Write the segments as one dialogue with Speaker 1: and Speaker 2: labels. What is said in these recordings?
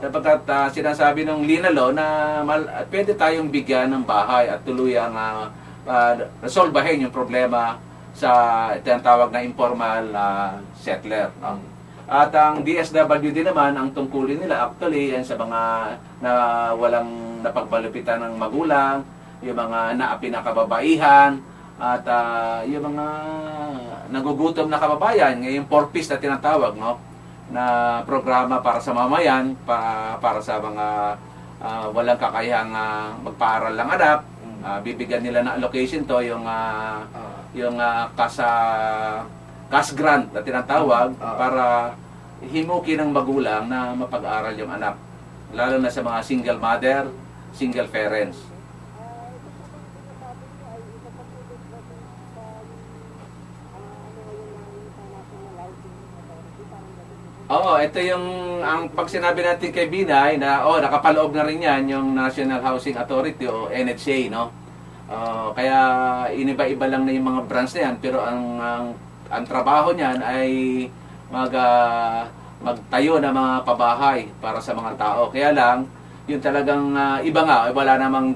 Speaker 1: Sapagkat sinasabi ng Linalo na pwede tayong bigyan ng bahay at tuluyang resolbahin yung problema sa tinatawag na informal settler. At ang DSWD naman, ang tungkulin nila actually yan sa mga na walang napagmalupitan ng magulang, yung mga naapi na kababaihan, at yung mga nagugutom na kababayan, yung 4Ps na tinatawag, no? Na programa para sa mamayan, para sa mga walang kakayahang magpaaral lang anak. Bibigyan nila na allocation to, yung cash grant na tinatawag para himukin ng magulang na mapag-aral yung anak, lalo na sa mga single mother, single parents. Oo, ito yung pag sinabi natin kay Binay na nakapaloob na rin yan yung National Housing Authority o NHA, no? Kaya iniba-iba lang na yung mga branch na yan, pero ang trabaho niyan ay magtayo ng mga pabahay para sa mga tao. Kaya lang, yun talagang iba nga, wala namang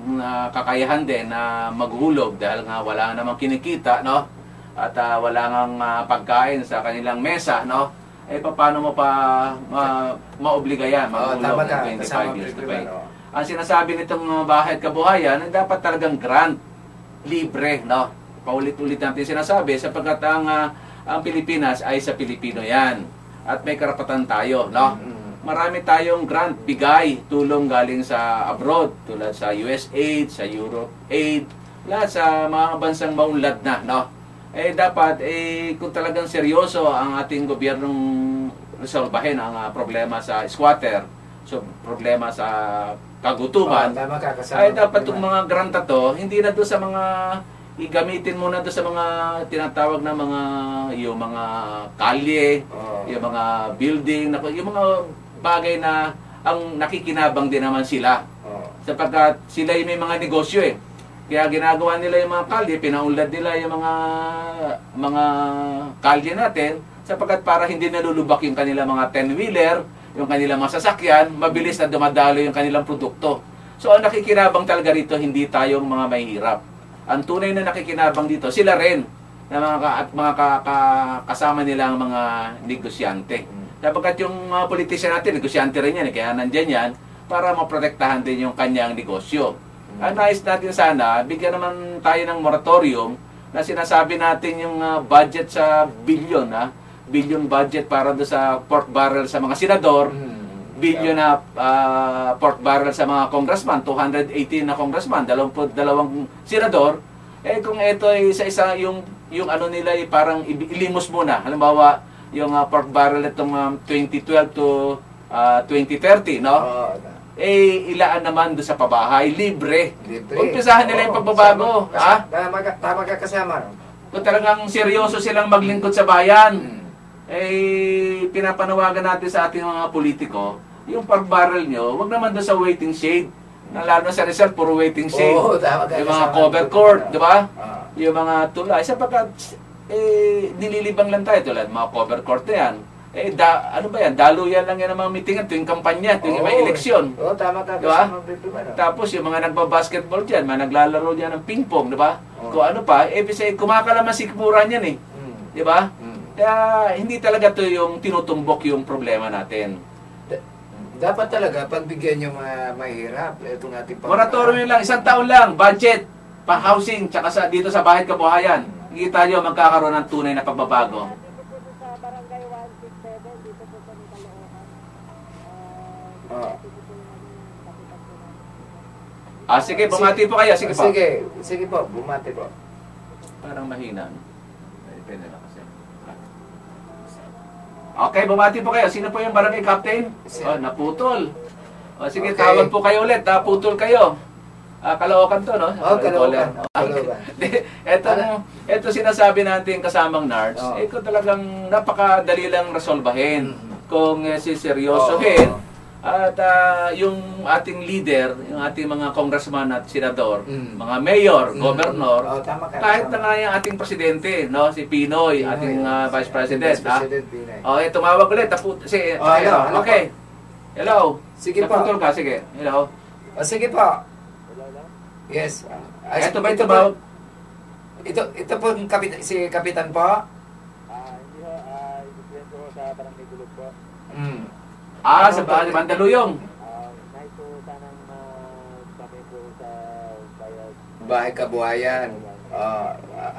Speaker 1: kakayahan din na maghulog dahil nga wala namang kinikita, no? At wala ngang pagkain sa kanilang mesa, no? Paano mo pa maobliga yan, maghulog ng 25 years to pay? Ang sinasabi nitong Bahay at Kabuhayan, dapat talagang grant, libre, no? Paulit-ulit natin sinasabi, sapagkat ang Pilipinas ay sa Pilipino yan. At may karapatan tayo, no? Marami tayong grant, bigay, tulong galing sa abroad, tulad sa USAID, sa Europe Aid, lahat sa mga bansang maunlad na, no? Dapat, kung talagang seryoso ang ating gobyernong resolbahin ang problema sa squatter, so problema sa kagutuman, ay dapat itong mga grant to, hindi na doon sa mga, igamitin muna doon sa mga tinatawag na yung mga kalye, yung mga building, yung mga bagay na ang nakikinabang din naman sila. Sapagkat sila yung may mga negosyo Kaya ginagawa nila yung mga kalye, pinaunlad nila yung mga kalye natin, sapagkat para hindi nalulubak yung kanilang mga 10-wheeler, yung kanilang mga sasakyan, mabilis na dumadalo yung kanilang produkto. So ang nakikinabang talaga rito, hindi tayong mga mahihirap. Ang tunay na nakikinabang dito, sila rin, na mga kasama nilang mga negosyante. Sapagkat yung mga politisyan natin, negosyante rin yan, kaya nandyan yan, para maprotektahan din yung kanyang negosyo. Ang nais natin sana, bigyan naman tayo ng moratorium na sinasabi natin yung budget sa billion, billion budget para do sa pork barrel sa mga senador, billion na pork barrel sa mga congressman, 218 na congressman, 22 senador. Kung ito ay isa yung ano nila ay parang ilimos muna. Halimbawa, yung pork barrel itong 2012 to 2030, no? Ilaan naman doon sa pabahay, libre. Umpisahan nila yung pagbabago.
Speaker 2: Tama ka kasama.
Speaker 1: Kung talagang seryoso silang maglingkod sa bayan, pinapanawagan natin sa ating mga politiko, yung pork barrel nyo, wag naman doon sa waiting shade. Lalo sa Rizal, puro waiting shade. Yung mga cover court, di ba? Yung mga tulay. Sapagkat, nililibang lang tayo tulad mga cover court na yan. Ano ba yan? Daluyan lang yan ang mga meetingan tuwing kampanya, tuwing may eleksyon.
Speaker 2: Tama ka.
Speaker 1: Diba? Tapos yung mga nagbabasketball dyan, mga naglalaro dyan ng ping-pong, diba? Kung ano pa, kumakalaman sikmuran yan Diba? Kaya hindi talaga to yung tinutumbok yung problema natin.
Speaker 2: Dapat talaga, pagbigyan yung mahirap, itong ating
Speaker 1: moratorium lang, 1 taon lang, budget, pa-housing, tsaka dito sa Bahay at Kabuhayan. Kita nyo, magkakaroon ng tunay na pagbabago. Sige, bumati po kayo. Sige po.
Speaker 2: Sige po, bumati po.
Speaker 1: Parang mahina. Depende na kasi. Okay, bumati po kayo. Sino po yung barangay captain? Naputol. Sige, tawag po kayo ulit. Naputol kayo. Kaloocan to, no?
Speaker 2: Kaloocan.
Speaker 1: Ito sinasabi natin kasamang NARS. Ito talagang napakadali lang resolbahin. Kung siseryosohin. At yung ating leader, yung ating mga congressman at senador, mga mayor, gobernador, kahit na nga yung ating presidente, no, si Pinoy, ating vice president, tumawag ulit. Okay. Hello?
Speaker 2: Sige po.
Speaker 1: Naputol ka, sige. Hello?
Speaker 2: Sige po. Yes.
Speaker 1: Ito ba ito ba?
Speaker 2: Ito po si Kapitan po.
Speaker 3: Hindi ho, ikikwento ko sa Barangay Gulog po.
Speaker 1: Sa Mandaluyong.
Speaker 3: Nais ko sanang kami po sa bayad.
Speaker 2: Bahay Kabuhayan.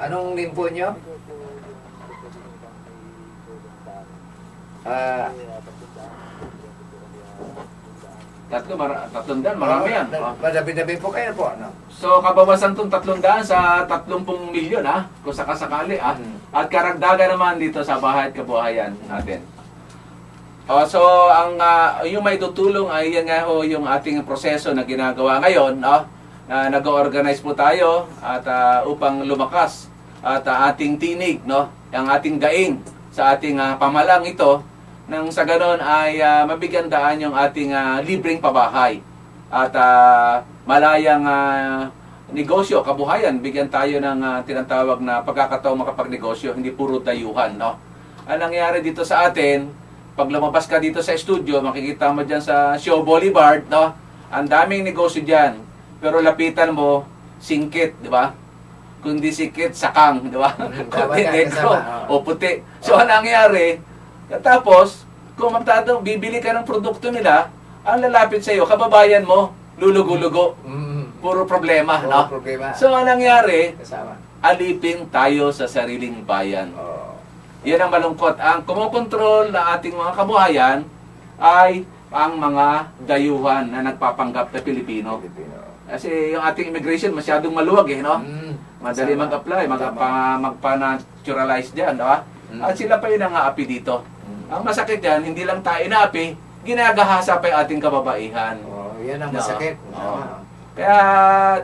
Speaker 2: Anong name po nyo?
Speaker 3: Ito po yung gusto din ibang may tulong sa amin.
Speaker 1: Tatlong daan, marami yan.
Speaker 2: Madabi-dabi po kayo po, ano?
Speaker 1: So, kabawasan itong 300 sa 30 milyon, kung sakasakali, At karagdagan naman dito sa bahay at kabuhayan natin. So, yung may tutulong ay yan nga ho yung ating proseso na ginagawa ngayon, na nag-organize po tayo at upang lumakas at ating tinig, ang ating daing sa ating pamalang ito, nang sa ganon ay mabigyan daan yung ating libreng pabahay at malayang negosyo, kabuhayan, bigyan tayo ng tinatawag na pagkakataong makapagnegosyo, hindi puro dayuhan, Ang nangyari dito sa atin, pag lumabas ka dito sa studio, makikita mo dyan sa Show Boulevard, ang daming negosyo dyan, pero lapitan mo, singkit, di ba? Kundi sikit, sakang, di ba? Kundi negro o puti. So, ang nangyari, tapos, kung bibili ka ng produkto nila, ang lalapit sa iyo, kababayan mo, lulugo-lugo. Puro problema,
Speaker 2: Puro problema.
Speaker 1: So, ang nangyari,
Speaker 2: Kasama.
Speaker 1: alipin tayo sa sariling bayan. Yan ang malungkot. Ang kumokontrol na ating mga kabuhayan ay ang mga dayuhan na nagpapanggap na Pilipino. Kasi yung ating immigration masyadong maluwag, Madali mag-apply, magpa-naturalize dyan, At sila pa yung nangaapi dito. Ang masakit dyan, hindi lang tayo inaapi, ginagahasa pa yung ating kababaihan.
Speaker 2: Yan ang masakit.
Speaker 1: Kaya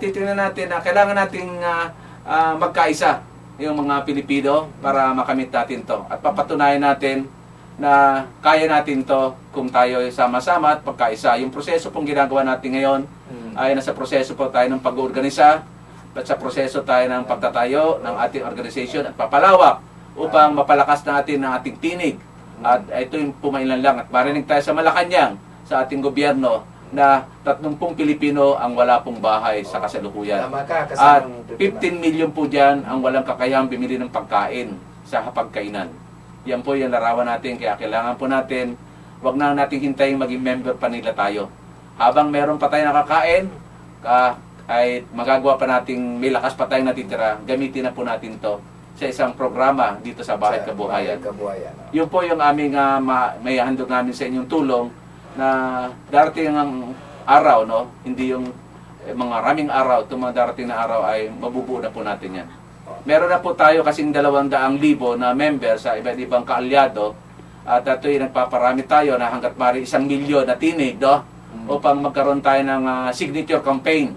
Speaker 1: titingnan natin na kailangan nating magkaisa yung mga Pilipino para makamit natin to. At papatunayan natin na kaya natin to kung tayo sama-sama at pagkaisa. Yung proseso pong ginagawa natin ngayon ay nasa proseso po tayo ng pag-organisa at sa proseso tayo ng pagtatayo ng ating organization at papalawak upang mapalakas natin ang ating tinig. At ito yung pumailan lang at marinig tayo sa Malacanang sa ating gobyerno na 30 Pilipino ang wala pong bahay sa kasalukuyan. At 15 million po dyan ang walang kakayahang bumili ng pagkain sa hapagkainan. Yan po yung larawan natin, kaya kailangan po natin, wag na natin hintayin maging member pa nila tayo. Habang meron pa tayong nakakain, ay magagawa pa nating, may lakas pa tayong natitira, gamitin na po natin to sa isang programa dito sa Bahay Kabuhayan. Yun po yung aming may handog namin sa inyong tulong na darating ang araw, hindi yung mga raming araw, itong mga darating na araw ay mabubuo na po natin yan. Meron na po tayo kasing 200,000 na member sa iba't ibang kaalyado at ito'y nagpaparami tayo na hanggat mari 1 milyon na tinig, upang magkaroon tayo ng signature campaign.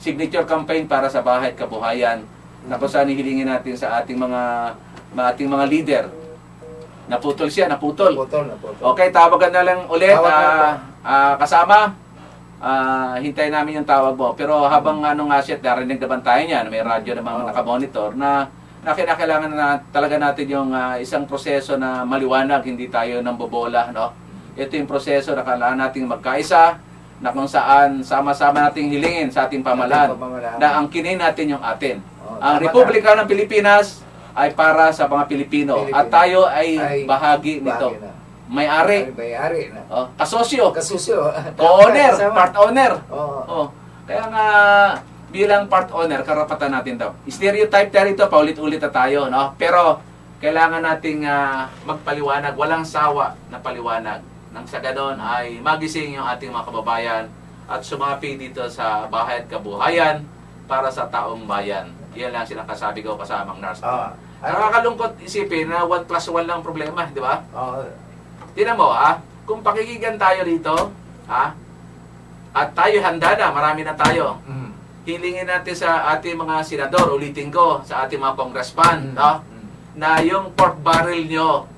Speaker 1: Signature campaign para sa Bahay at Kabuhayan na kung saan ihilingin natin sa ating mga leader. Naputol siya, naputol. Okay, tawagan na lang ulit. Kasama, hintayin namin yung tawag mo. Pero habang siya, narinig naman tayo niyan, may radyo namang nakamonitor, na kinakailangan na talaga natin yung isang proseso na maliwanag, hindi tayo nang bobola, Ito yung proseso na kailangan nating magkaisa, na kung saan sama-sama nating hilingin sa ating pamahalaan, na ang kinin natin yung atin. Ang Republika ng Pilipinas ay para sa mga Pilipino. At tayo ay bahagi nito. May-ari. Kasosyo. Co-owner. Part owner. Kaya nga, bilang part owner, karapatan natin daw. Stereotype tayo rito, paulit-ulit na tayo. Pero, kailangan nating magpaliwanag. Walang sawa na paliwanag. Nang sa ganon ay magising yung ating mga kababayan at sumapi dito sa Bahay at Kabuhayan para sa taong bayan. Yan lang sinakasabi ko kasamang nurse. Nakakalungkot isipin na 1+1 lang problema, di ba? Tingnan mo, kung pakikigan tayo dito, at tayo handa na, marami na tayo. Hilingin natin sa ating mga senador, ulitin ko, sa ating mga congressman, na yung pork barrel nyo,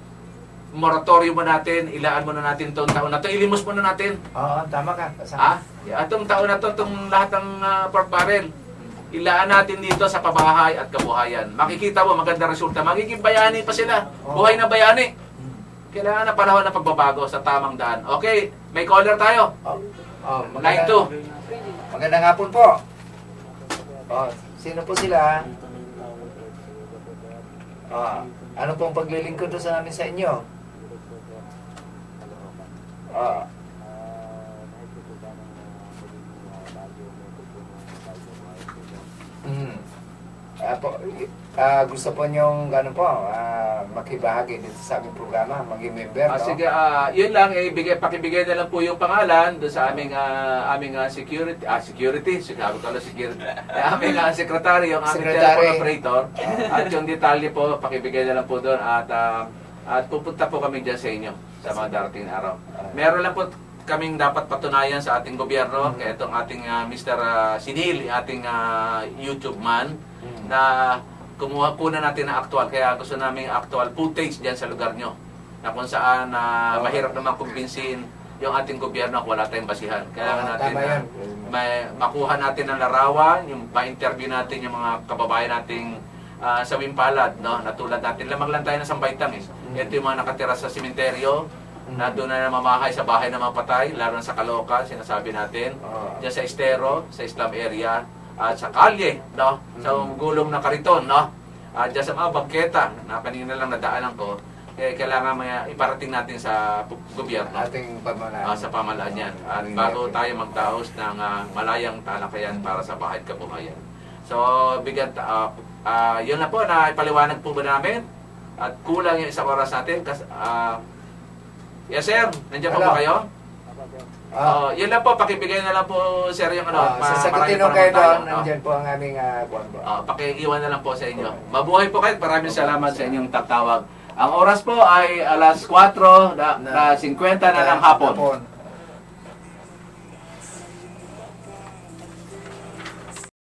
Speaker 1: moratorium mo natin, ilaan mo na natin itong taon na ito, ilimos mo na natin.
Speaker 2: Tama ka.
Speaker 1: Itong taon na ito, itong lahat ng pork barrel, ilaan natin dito sa Pabahay at Kabuhayan. Makikita mo, maganda resulta. Magiging bayani pa sila. Buhay na bayani. Kailangan na panahon ng pagbabago sa tamang daan. Okay, may caller tayo. Line 2.
Speaker 2: Magandang hapon po. Sino po sila? Ano pong paglilingkod doon sa namin sa inyo? Gusto po niyong gano'n po, makibahagi dito sa aming programa, maging member, no?
Speaker 1: Sige, yun lang, pakibigay na lang po yung pangalan doon sa aming security, aming secretary, yung aming telephone operator, at yung detalye po, pakibigay na lang po doon, at pupunta po kami dyan sa inyo, sa mga darating na araw. Meron lang po kaming dapat patunayan sa ating gobyerno, kaya itong ating Mr. Sinil, ating YouTube man, na kumuha po na natin na actual, kaya gusto namin actual footage dyan sa lugar nyo, na kung saan mahirap naman kumbinsin yung ating gobyerno kung wala tayong basihan. Kailangan natin makuha natin ang larawan, yung ma-interview natin yung mga kababayan nating sa Wimpalad, no? Natulad natin, lamang lang tayo ng Sambaytang. Ito yung mga nakatira sa sementeryo, na doon na mamahay sa bahay ng mga patay, lalo na sa Caloocan, sinasabi natin, dyan sa Estero, sa Islam area, at sa Kalye, no? Sa gulong na Kariton, no? At dyan sa mga bangketa, na kanina lang nadaanan ko, kailangan iparating natin sa gobyerno.
Speaker 2: Ating pamahalaan.
Speaker 1: Sa pamahalaan yan. At bago tayo magtaos ng malayang talakayan para sa bahay kabuhayan. So, yun na po, na ipaliwanag po ba namin? At kulang yung isang oras natin. Yes, sir. Nandiyan po ba kayo? Yun lang po, pakibigay na lang po, sir, yung
Speaker 2: sasagutin nung kayo doon, nandyan po ang aming
Speaker 1: pakiiwan na lang po sa inyo. Mabuhay po kayo, maraming salamat sa inyong tatawag. Ang oras po ay alas 4:50 na ng hapon.